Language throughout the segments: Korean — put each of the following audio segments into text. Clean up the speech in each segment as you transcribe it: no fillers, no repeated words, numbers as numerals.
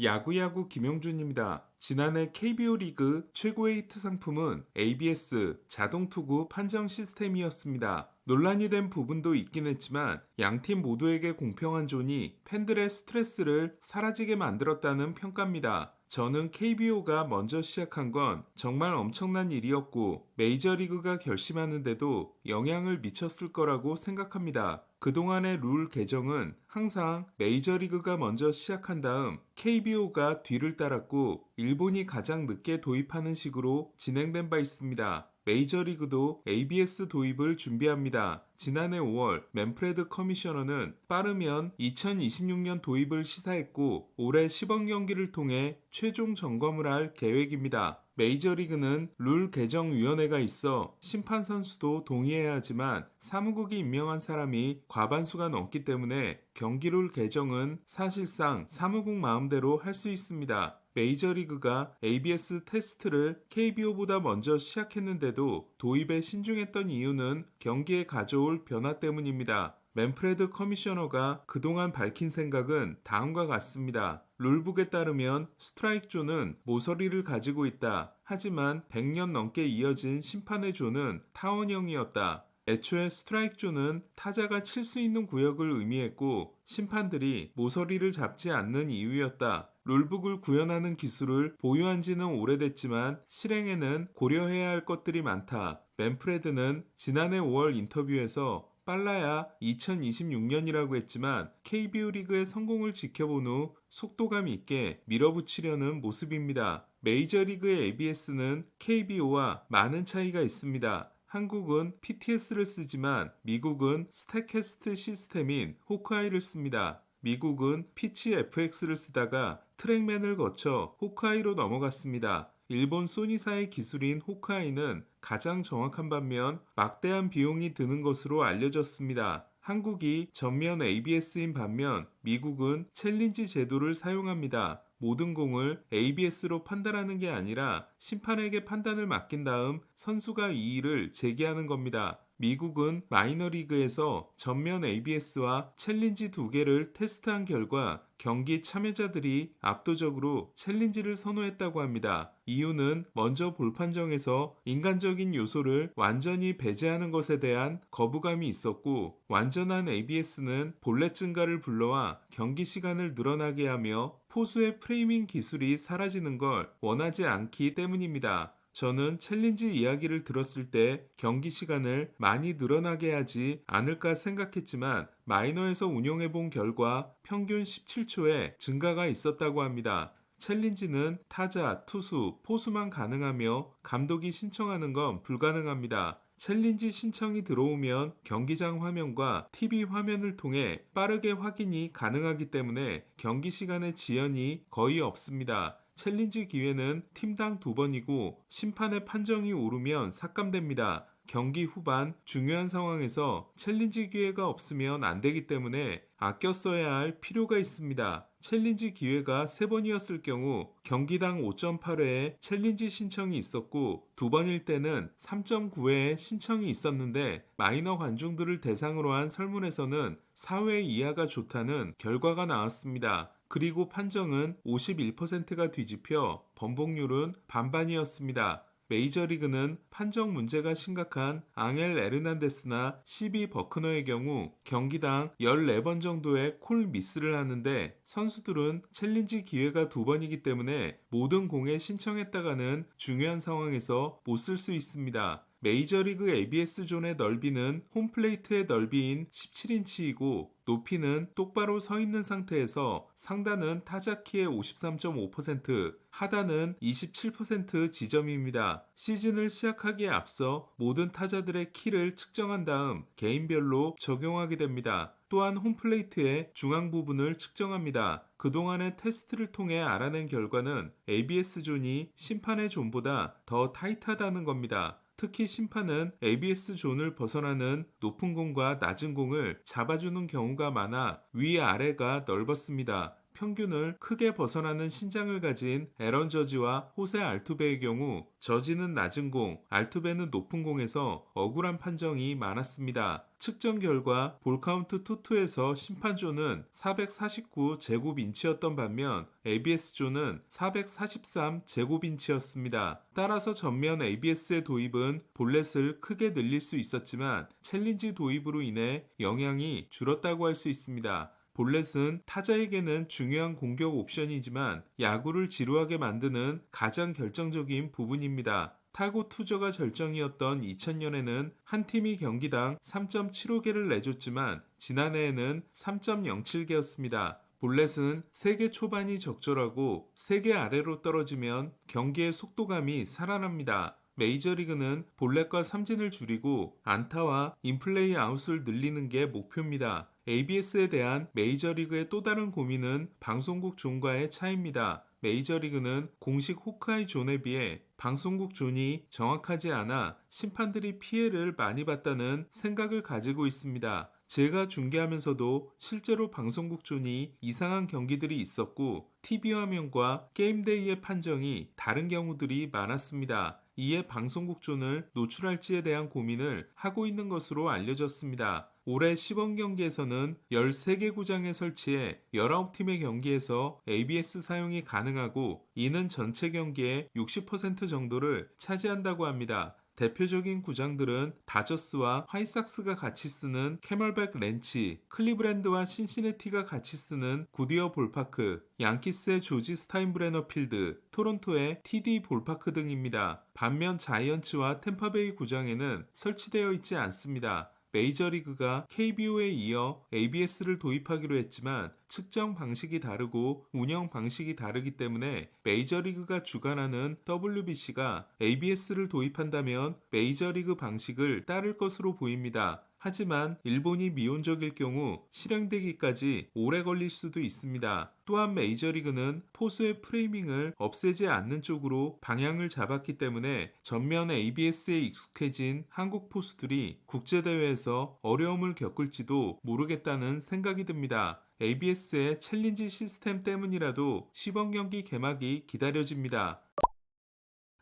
야구야구 김영준입니다. 지난해 KBO 리그 최고의 히트 상품은 ABS 자동투구 판정 시스템이었습니다. 논란이 된 부분도 있긴 했지만 양팀 모두에게 공평한 존이 팬들의 스트레스를 사라지게 만들었다는 평가입니다. 저는 KBO가 먼저 시작한 건 정말 엄청난 일이었고 메이저리그가 결심하는데도 영향을 미쳤을 거라고 생각합니다. 그동안의 룰 개정은 항상 메이저리그가 먼저 시작한 다음 KBO가 뒤를 따랐고 일본이 가장 늦게 도입하는 식으로 진행된 바 있습니다. 메이저리그도 ABS 도입을 준비합니다. 지난해 5월 맨프레드 커미셔너는 빠르면 2026년 도입을 시사했고 올해 시범 경기를 통해 최종 점검을 할 계획입니다. 메이저리그는 룰 개정위원회가 있어 심판 선수도 동의해야 하지만 사무국이 임명한 사람이 과반수가 넘기 때문에 경기룰 개정은 사실상 사무국 마음대로 할 수 있습니다. 메이저리그가 ABS 테스트를 KBO보다 먼저 시작했는데도 도입에 신중했던 이유는 경기에 가져올 변화 때문입니다. 맨프레드 커미셔너가 그동안 밝힌 생각은 다음과 같습니다. 룰북에 따르면 스트라이크 존은 모서리를 가지고 있다. 하지만 100년 넘게 이어진 심판의 존은 타원형이었다. 애초에 스트라이크 존은 타자가 칠 수 있는 구역을 의미했고 심판들이 모서리를 잡지 않는 이유였다. 룰북을 구현하는 기술을 보유한 지는 오래됐지만 실행에는 고려해야 할 것들이 많다. 맨프레드는 지난해 5월 인터뷰에서 빨라야 2026년이라고 했지만 KBO 리그의 성공을 지켜본 후 속도감 있게 밀어붙이려는 모습입니다. 메이저리그의 ABS는 KBO와 많은 차이가 있습니다. 한국은 PTS를 쓰지만 미국은 스태캐스트 시스템인 호크아이를 씁니다. 미국은 피치 FX를 쓰다가 트랙맨을 거쳐 호크아이로 넘어갔습니다. 일본 소니사의 기술인 호크아이는 가장 정확한 반면 막대한 비용이 드는 것으로 알려졌습니다. 한국이 전면 ABS인 반면 미국은 챌린지 제도를 사용합니다. 모든 공을 ABS로 판단하는 게 아니라 심판에게 판단을 맡긴 다음 선수가 이의를 제기하는 겁니다. 미국은 마이너리그에서 전면 ABS와 챌린지 두 개를 테스트한 결과 경기 참여자들이 압도적으로 챌린지를 선호했다고 합니다. 이유는 먼저 볼 판정에서 인간적인 요소를 완전히 배제하는 것에 대한 거부감이 있었고 완전한 ABS는 볼넷 증가를 불러와 경기 시간을 늘어나게 하며 포수의 프레이밍 기술이 사라지는 걸 원하지 않기 때문입니다. 저는 챌린지 이야기를 들었을 때 경기 시간을 많이 늘어나게 하지 않을까 생각했지만 마이너에서 운용해본 결과 평균 17초의 증가가 있었다고 합니다. 챌린지는 타자, 투수, 포수만 가능하며 감독이 신청하는 건 불가능합니다. 챌린지 신청이 들어오면 경기장 화면과 TV 화면을 통해 빠르게 확인이 가능하기 때문에 경기 시간의 지연이 거의 없습니다. 챌린지 기회는 팀당 2번이고 심판의 판정이 오르면 삭감됩니다. 경기 후반 중요한 상황에서 챌린지 기회가 없으면 안 되기 때문에 아껴 써야 할 필요가 있습니다. 챌린지 기회가 3번이었을 경우 경기당 5.8회의 챌린지 신청이 있었고 2번일 때는 3.9회의 신청이 있었는데 마이너 관중들을 대상으로 한 설문에서는 4회 이하가 좋다는 결과가 나왔습니다. 그리고 판정은 51%가 뒤집혀 번복률은 반반이었습니다. 메이저리그는 판정 문제가 심각한 앙헬 에르난데스나 CB 버크너의 경우 경기당 14번 정도의 콜 미스를 하는데 선수들은 챌린지 기회가 2번이기 때문에 모든 공에 신청했다가는 중요한 상황에서 못 쓸 수 있습니다. 메이저리그 ABS 존의 넓이는 홈플레이트의 넓이인 17인치이고 높이는 똑바로 서 있는 상태에서 상단은 타자 키의 53.5%, 하단은 27% 지점입니다. 시즌을 시작하기에 앞서 모든 타자들의 키를 측정한 다음 개인별로 적용하게 됩니다. 또한 홈플레이트의 중앙 부분을 측정합니다. 그동안의 테스트를 통해 알아낸 결과는 ABS 존이 심판의 존보다 더 타이트하다는 겁니다. 특히 심판은 ABS 존을 벗어나는 높은 공과 낮은 공을 잡아주는 경우가 많아 위아래가 넓었습니다. 평균을 크게 벗어나는 신장을 가진 에런 저지와 호세 알투베의 경우 저지는 낮은 공, 알투베는 높은 공에서 억울한 판정이 많았습니다. 측정 결과 볼카운트 투투에서 심판조는 449제곱인치였던 반면 ABS조는 443제곱인치였습니다. 따라서 전면 ABS의 도입은 볼넷을 크게 늘릴 수 있었지만 챌린지 도입으로 인해 영향이 줄었다고 할 수 있습니다. 볼넷은 타자에게는 중요한 공격 옵션이지만 야구를 지루하게 만드는 가장 결정적인 부분입니다. 타고 투저가 절정이었던 2000년에는 한 팀이 경기당 3.75개를 내줬지만 지난해에는 3.07개였습니다. 볼넷은 3개 초반이 적절하고 3개 아래로 떨어지면 경기의 속도감이 살아납니다. 메이저리그는 볼넷과 삼진을 줄이고 안타와 인플레이 아웃을 늘리는 게 목표입니다. ABS에 대한 메이저리그의 또 다른 고민은 방송국 존과의 차이입니다. 메이저리그는 공식 호크아이 존에 비해 방송국 존이 정확하지 않아 심판들이 피해를 많이 봤다는 생각을 가지고 있습니다. 제가 중계하면서도 실제로 방송국 존이 이상한 경기들이 있었고 TV 화면과 게임데이의 판정이 다른 경우들이 많았습니다. 이에 방송국 존을 노출할지에 대한 고민을 하고 있는 것으로 알려졌습니다. 올해 시범경기에서는 13개 구장에 설치해 19팀의 경기에서 ABS 사용이 가능하고 이는 전체 경기의 60% 정도를 차지한다고 합니다. 대표적인 구장들은 다저스와 화이삭스가 같이 쓰는 캐멀백 렌치, 클리브랜드와 신시내티가 같이 쓰는 구디어 볼파크, 양키스의 조지 스타인브레너 필드, 토론토의 TD 볼파크 등입니다. 반면 자이언츠와 템파베이 구장에는 설치되어 있지 않습니다. 메이저리그가 KBO에 이어 ABS를 도입하기로 했지만 측정 방식이 다르고 운영 방식이 다르기 때문에 메이저리그가 주관하는 WBC가 ABS를 도입한다면 메이저리그 방식을 따를 것으로 보입니다. 하지만 일본이 미온적일 경우 실행되기까지 오래 걸릴 수도 있습니다. 또한 메이저리그는 포수의 프레이밍을 없애지 않는 쪽으로 방향을 잡았기 때문에 전면 ABS에 익숙해진 한국 포수들이 국제대회에서 어려움을 겪을지도 모르겠다는 생각이 듭니다. ABS의 챌린지 시스템 때문이라도 시범경기 개막이 기다려집니다.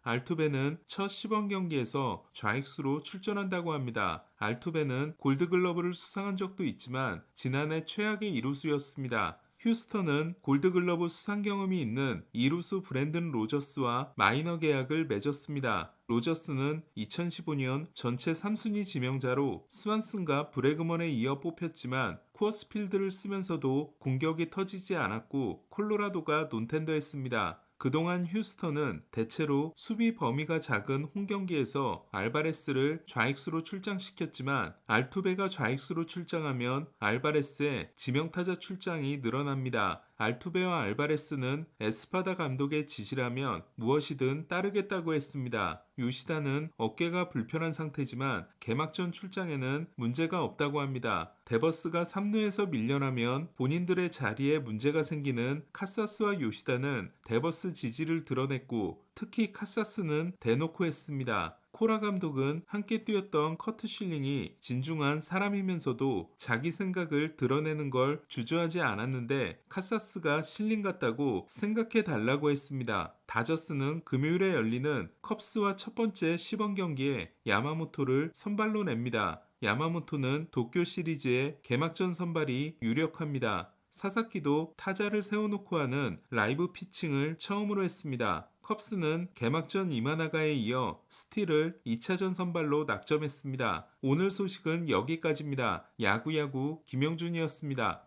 알투베는 첫 시범 경기에서 좌익수로 출전한다고 합니다. 알투베는 골드글러브를 수상한 적도 있지만 지난해 최악의 이루수였습니다. 휴스턴은 골드글러브 수상 경험이 있는 이루수 브랜든 로저스와 마이너 계약을 맺었습니다. 로저스는 2015년 전체 3순위 지명자로 스완슨과 브래그먼에 이어 뽑혔지만 쿠어스필드를 쓰면서도 공격이 터지지 않았고 콜로라도가 논텐더했습니다. 그동안 휴스턴은 대체로 수비 범위가 작은 홈경기에서 알바레스를 좌익수로 출장시켰지만 알투베가 좌익수로 출장하면 알바레스의 지명타자 출장이 늘어납니다. 알투베와 알바레스는 에스파다 감독의 지시라면 무엇이든 따르겠다고 했습니다. 요시다는 어깨가 불편한 상태지만 개막전 출장에는 문제가 없다고 합니다. 데버스가 3루에서 밀려나면 본인들의 자리에 문제가 생기는 카사스와 요시다는 데버스 지지를 드러냈고 특히 카사스는 대놓고 했습니다. 코라 감독은 함께 뛰었던 커트 실링이 진중한 사람이면서도 자기 생각을 드러내는 걸 주저하지 않았는데 카사스가 실링 같다고 생각해 달라고 했습니다. 다저스는 금요일에 열리는 컵스와 첫 번째 시범 경기에 야마모토를 선발로 냅니다. 야마모토는 도쿄 시리즈의 개막전 선발이 유력합니다. 사사키도 타자를 세워놓고 하는 라이브 피칭을 처음으로 했습니다. 컵스는 개막전 이마나가에 이어 스틸을 2차전 선발로 낙점했습니다. 오늘 소식은 여기까지입니다. 야구야구 김영준이었습니다.